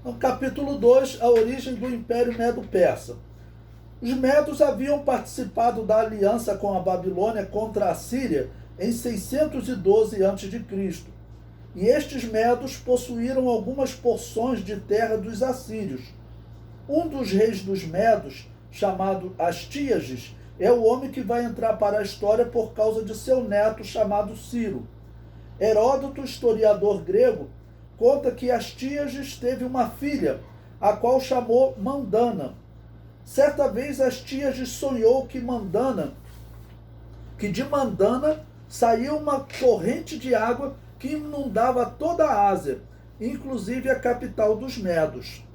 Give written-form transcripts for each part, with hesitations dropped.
No capítulo 2, a origem do Império Medo-Persa. Os medos haviam participado da aliança com a Babilônia contra a Síria em 612 a.C. E estes medos possuíram algumas porções de terra dos assírios. Um dos reis dos medos, chamado Astíages, é o homem que vai entrar para a história por causa de seu neto chamado Ciro. Heródoto, historiador grego, conta que Astíages teve uma filha, a qual chamou Mandana. Certa vez Astíages sonhou que de Mandana saiu uma corrente de água que inundava toda a Ásia, inclusive a capital dos Medos.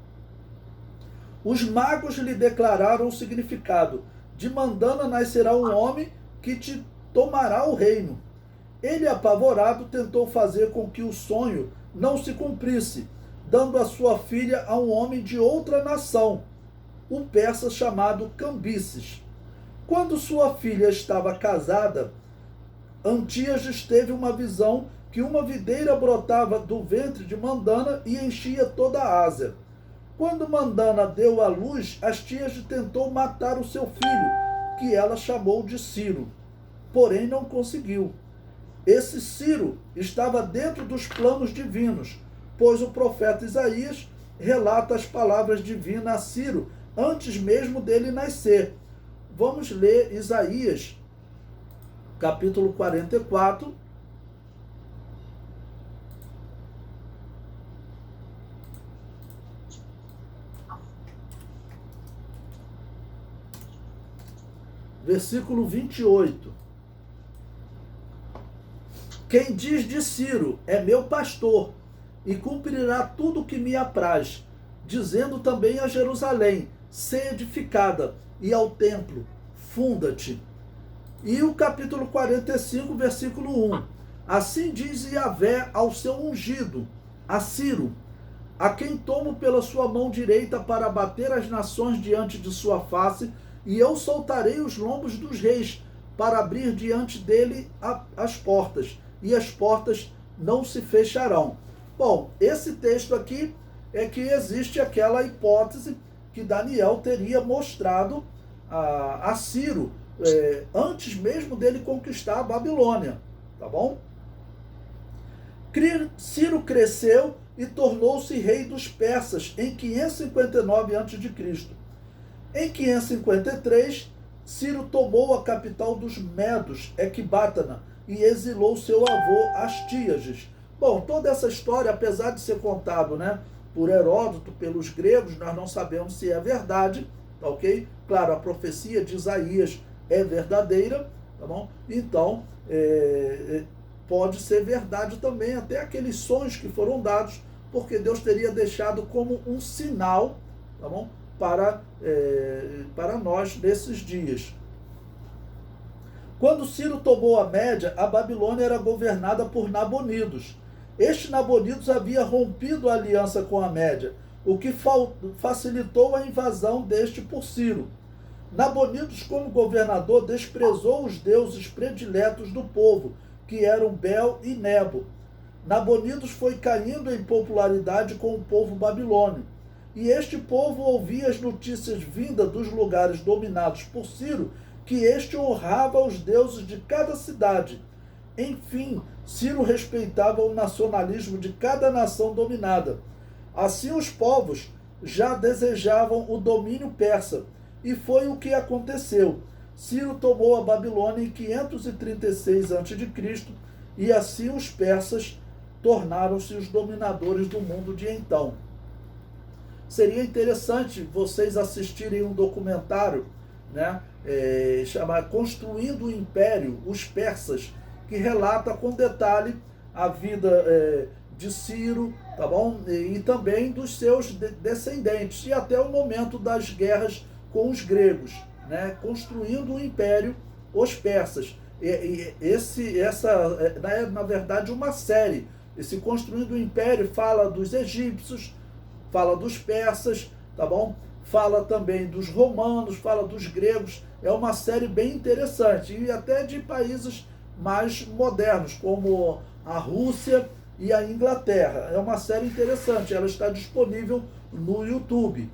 Os magos lhe declararam o significado: de Mandana nascerá um homem que te tomará o reino. Ele, apavorado, tentou fazer com que o sonho não se cumprisse, dando a sua filha a um homem de outra nação, o persa chamado Cambises. Quando sua filha estava casada, Antíages teve uma visão que uma videira brotava do ventre de Mandana e enchia toda a Ásia. Quando Mandana deu à luz, Astíages tentou matar o seu filho, que ela chamou de Ciro, porém não conseguiu. Esse Ciro estava dentro dos planos divinos, pois o profeta Isaías relata as palavras divinas a Ciro antes mesmo dele nascer. Vamos ler Isaías, capítulo 44, versículo 28. Quem diz de Ciro é meu pastor, e cumprirá tudo o que me apraz, dizendo também a Jerusalém, sê edificada, e ao templo, funda-te. E o capítulo 45, versículo 1. Assim diz Yahvé ao seu ungido, a Ciro, a quem tomo pela sua mão direita para abater as nações diante de sua face, e eu soltarei os lombos dos reis, para abrir diante dele as portas, e as portas não se fecharão. Bom, esse texto aqui é que existe aquela hipótese que Daniel teria mostrado a Ciro antes mesmo dele conquistar a Babilônia, tá bom? Ciro cresceu e tornou-se rei dos persas em 559 a.C. Em 553, Ciro tomou a capital dos Medos, Ecbátana, e exilou seu avô Astíages. Bom, toda essa história, apesar de ser contado, por Heródoto, pelos gregos, nós não sabemos se é verdade, tá ok? Claro, a profecia de Isaías é verdadeira, tá bom? Então, pode ser verdade também até aqueles sonhos que foram dados, porque Deus teria deixado como um sinal, tá bom? Para nós nesses dias. Quando Ciro tomou a Média, a Babilônia era governada por Nabonidos. Este Nabonidos havia rompido a aliança com a Média, o que facilitou a invasão deste por Ciro. Nabonidos, como governador, desprezou os deuses prediletos do povo, que eram Bel e Nebo. Nabonidos foi caindo em popularidade com o povo babilônio. E este povo ouvia as notícias vindas dos lugares dominados por Ciro, que este honrava os deuses de cada cidade. Enfim, Ciro respeitava o nacionalismo de cada nação dominada. Assim, os povos já desejavam o domínio persa, e foi o que aconteceu. Ciro tomou a Babilônia em 536 a.C., e assim os persas tornaram-se os dominadores do mundo de então. Seria interessante vocês assistirem um documentário, chamado Construindo o Império, os Persas, que relata com detalhe a vida de Ciro, tá bom? E também dos seus descendentes, e até o momento das guerras com os gregos, construindo o império, os persas. Essa na verdade, uma série. Esse Construindo o Império fala dos egípcios, fala dos persas, tá bom? Fala também dos romanos, fala dos gregos. É uma série bem interessante, e até de países mais modernos, como a Rússia, e a Inglaterra. É uma série interessante, ela está disponível no YouTube.